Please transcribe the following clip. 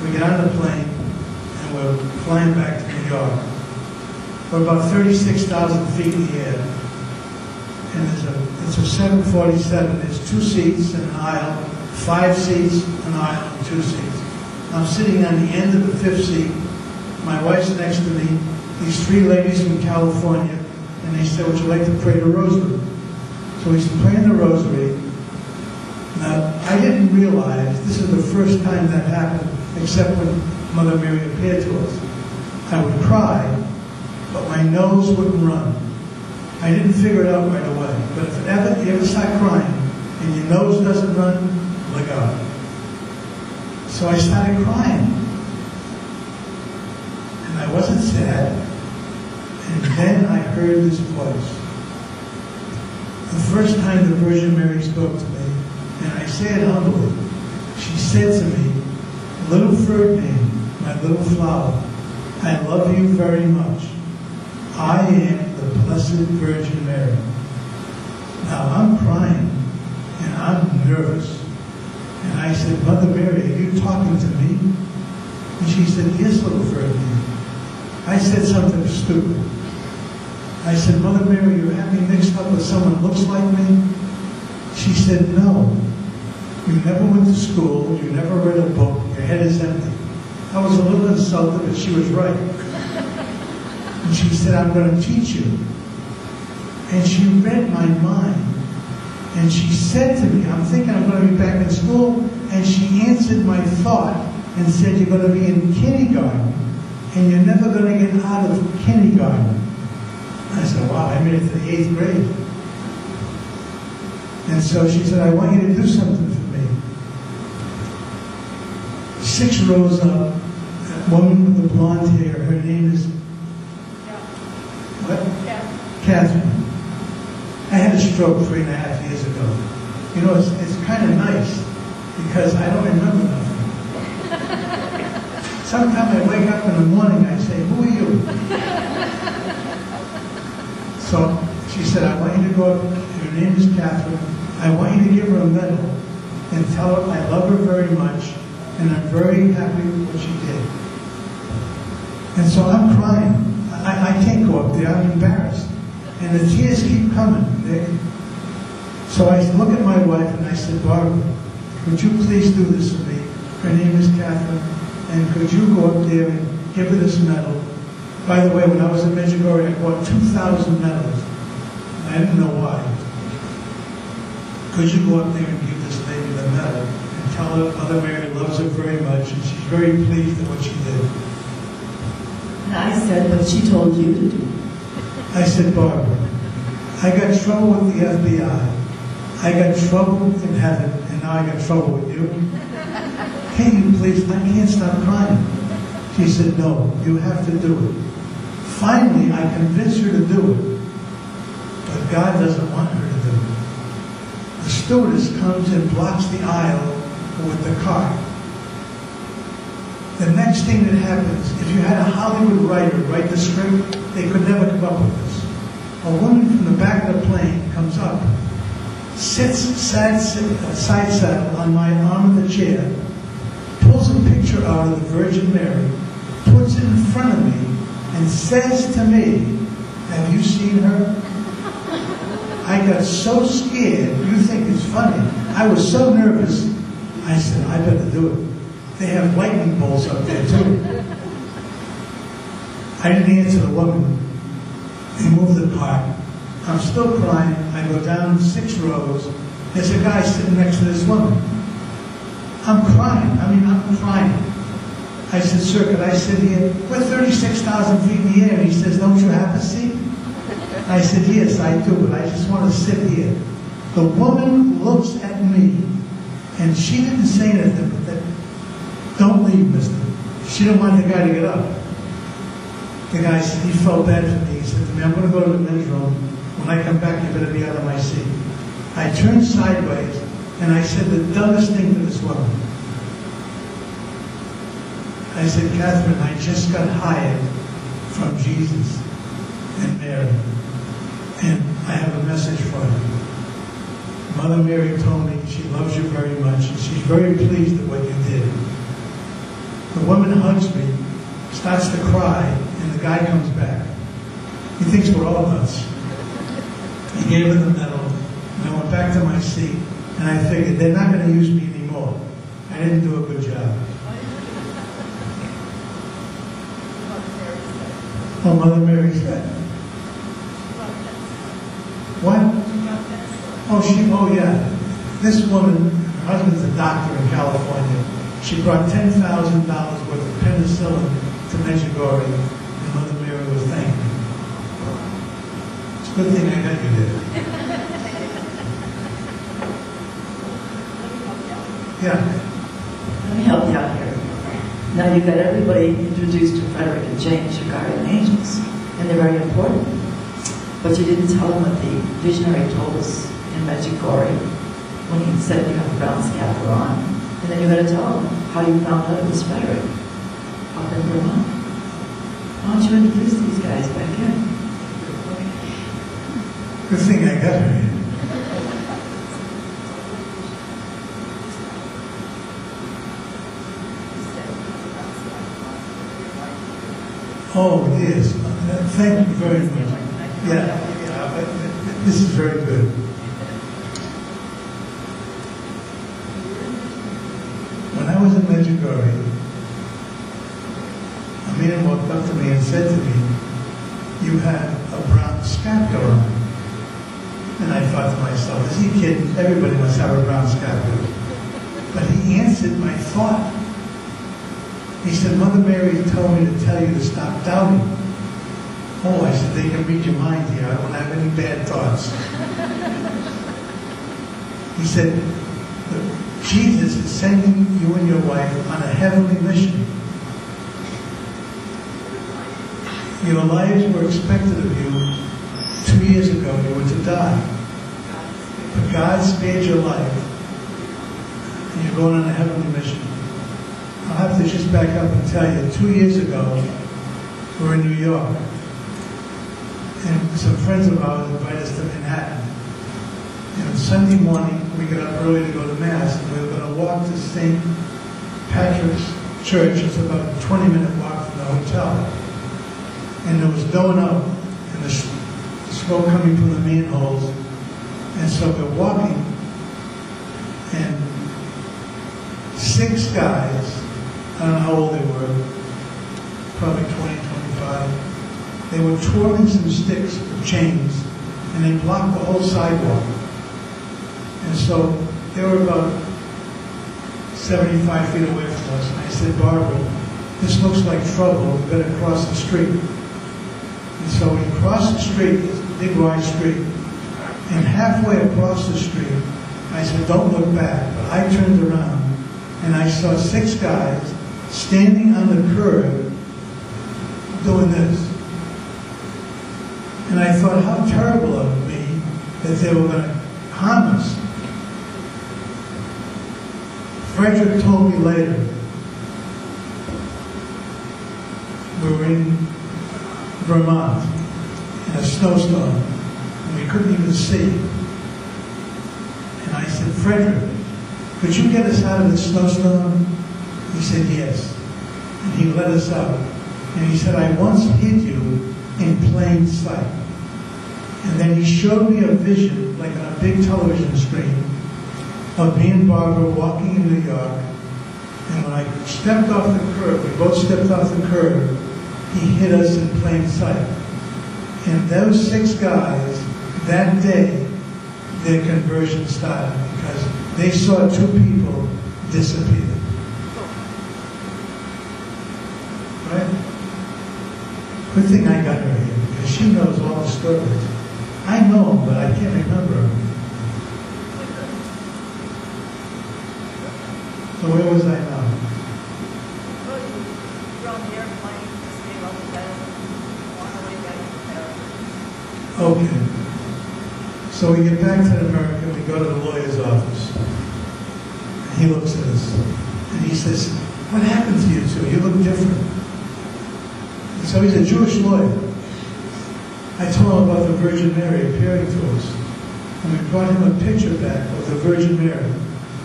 We get on the plane, and we're flying back to New York. We're about 36,000 feet in the air. And it's a 747. There's 2 seats in an aisle, 5 seats, an aisle, and 2 seats. I'm sitting on the end of the 5th seat. My wife's next to me. These 3 ladies from California, and they said, "Would you like to pray the rosary?" So he's praying the rosary. Now, I didn't realize this is the first time that happened, except when Mother Mary appeared to us. I would cry, but my nose wouldn't run. I didn't figure it out right away. But if you ever start crying and your nose doesn't run, look out. So I started crying. And I wasn't sad. And then I heard this voice. The first time the Virgin Mary spoke to me, and I say it humbly, she said to me, "Little Ferdinand, my little flower, I love you very much. I am the Blessed Virgin Mary." Now I'm crying, and I'm nervous. And I said, "Mother Mary, are you talking to me?" And she said, "Yes, little Ferdinand." I said something stupid. I said, "Mother Mary, you have me mixed up with someone who looks like me?" She said, "No. You never went to school. You never read a book. Your head is empty." I was a little insulted, but she was right. And she said, "I'm going to teach you." And she read my mind. And she said to me, I'm thinking I'm going to be back in school. And she answered my thought and said, "You're going to be in kindergarten. And you're never going to get out of kindergarten." I said, "Wow, I made it to the 8th grade." And so she said, "I want you to do something for me." 6 rows up, that woman with the blonde hair, her name is... What? Catherine. I had a stroke 3.5 years ago. You know, it's kind of nice because I don't remember nothing. Sometimes I wake up in the morning, I say, "Who are you?" So she said, "I want you to go up, her name is Catherine. I want you to give her a medal and tell her I love her very much and I'm very happy with what she did." And so I'm crying. I can't go up there, I'm embarrassed. And the tears keep coming. So I look at my wife and I said, "Barbara, could you please do this for me? Her name is Catherine. And could you go up there and give her this medal?" By the way, when I was in Medjugorje, I bought 2,000 medals. I didn't know why. Could you go up there and give this lady the medal and tell her Mother Mary loves her very much and she's very pleased at what she did? And I said what she told you to do. I said, "Barbara, I got trouble with the FBI. I got trouble in heaven, and now I got trouble with you. Can you please, I can't stop crying." She said, "No, you have to do it." Finally, I convinced her to do it. But God doesn't want her to do it. The stewardess comes and blocks the aisle with the car. The next thing that happens, if you had a Hollywood writer write the script, they could never come up with this. A woman from the back of the plane comes up, sits side saddle on my arm of the chair, pulls a picture out of the Virgin Mary, puts it in front of me, and says to me, "Have you seen her?" I got so scared. You think it's funny. I was so nervous. I said, "I better do it. They have lightning bolts up there too." I didn't answer the woman. They moved the car. I'm still crying. I go down 6 rows. There's a guy sitting next to this woman. I'm crying. I'm crying. I said, "Sir, could I sit here?" We're 36,000 feet in the air. And he says, "Don't you have a seat?" I said, "Yes, I do, but I just want to sit here." The woman looks at me, and she didn't say anything, but that, "Don't leave, mister." She didn't want the guy to get up. The guy said, he felt bad for me. He said to me, "I'm going to go to the men's room. When I come back, you better be out of my seat." I turned sideways, and I said the dumbest thing to this woman. I said, "Catherine, I just got hired from Jesus and Mary, and I have a message for you. Mother Mary told me she loves you very much, and she's very pleased at what you did." The The woman hugs me, starts to cry, and the guy comes back. He thinks we're all nuts. He gave her the medal, and I went back to my seat, and I figured they're not going to use me anymore. I didn't do a good job. Oh, Mother Mary said. What? Oh, yeah. This woman, her husband's a doctor in California. She brought $10,000 worth of penicillin to Medjugorje, and Mother Mary was thanking me. It's a good thing I got you there. Yeah. Let me help you out here. Now you've got everybody introduced to Frederick and James, your guardian angels, and they're very important. But you didn't tell them what the visionary told us in Medjugorje when he said you have a brown scapular on. And then you got to tell them how you found out it was Frederick up in Vermont. Why don't you introduce these guys back in? Good thing I got her here. Oh, yes. Thank you very much. Yeah, this is very good. When I was in Medjugorje, a man walked up to me and said to me, "You have a brown scapular on." And I thought to myself, is he kidding? Everybody must have a brown scapular. But he answered my thought. He said, "Mother Mary told me to tell you to stop doubting." Oh, I said, they can read your mind here. I don't have any bad thoughts. He said, Jesus is sending you and your wife on a heavenly mission. Your lives were expected of you 2 years ago. You were to die. But God spared your life, and you're going on a heavenly mission. I'll have to just back up and tell you, 2 years ago, we were in New York. And some friends of ours invited us to Manhattan. And on Sunday morning, we got up early to go to Mass, and we were going to walk to St. Patrick's Church. It's about a 20-minute walk from the hotel. And there was going out, and the smoke coming from the manholes. And so we're walking, and 6 guys, I don't know how old they were, probably 20, 25, they were twirling some sticks with chains, and they blocked the whole sidewalk. And so they were about 75 feet away from us. And I said, "Barbara, this looks like trouble. We better cross the street." And so we crossed the street, this big wide street. And halfway across the street, I said, "Don't look back." But I turned around, and I saw 6 guys standing on the curb doing this. And I thought, how terrible of me that they were going to harm us. Frederick told me later, we were in Vermont in a snowstorm, and we couldn't even see. And I said, "Frederick, could you get us out of the snowstorm?" He said, "Yes." And he let us out. And he said, "I once hid you in plain sight." And then he showed me a vision, like on a big television screen, of me and Barbara walking in New York. And when I stepped off the curb, we both stepped off the curb, he hid us in plain sight. And those 6 guys, that day, their conversion started, because they saw 2 people disappear. Right? Good thing I got her here, because she knows all the stories. I know them, but I can't remember them. So where was I now? Well, you're on the airplane, just came up the bed, on the way back to Paris. Okay. So we get back to America, we go to the lawyer's office. And he looks at us, and he says, "What happened to you two? You look different." And so he's a Jewish lawyer. I told him about the Virgin Mary appearing to us. And we brought him a picture back of the Virgin Mary.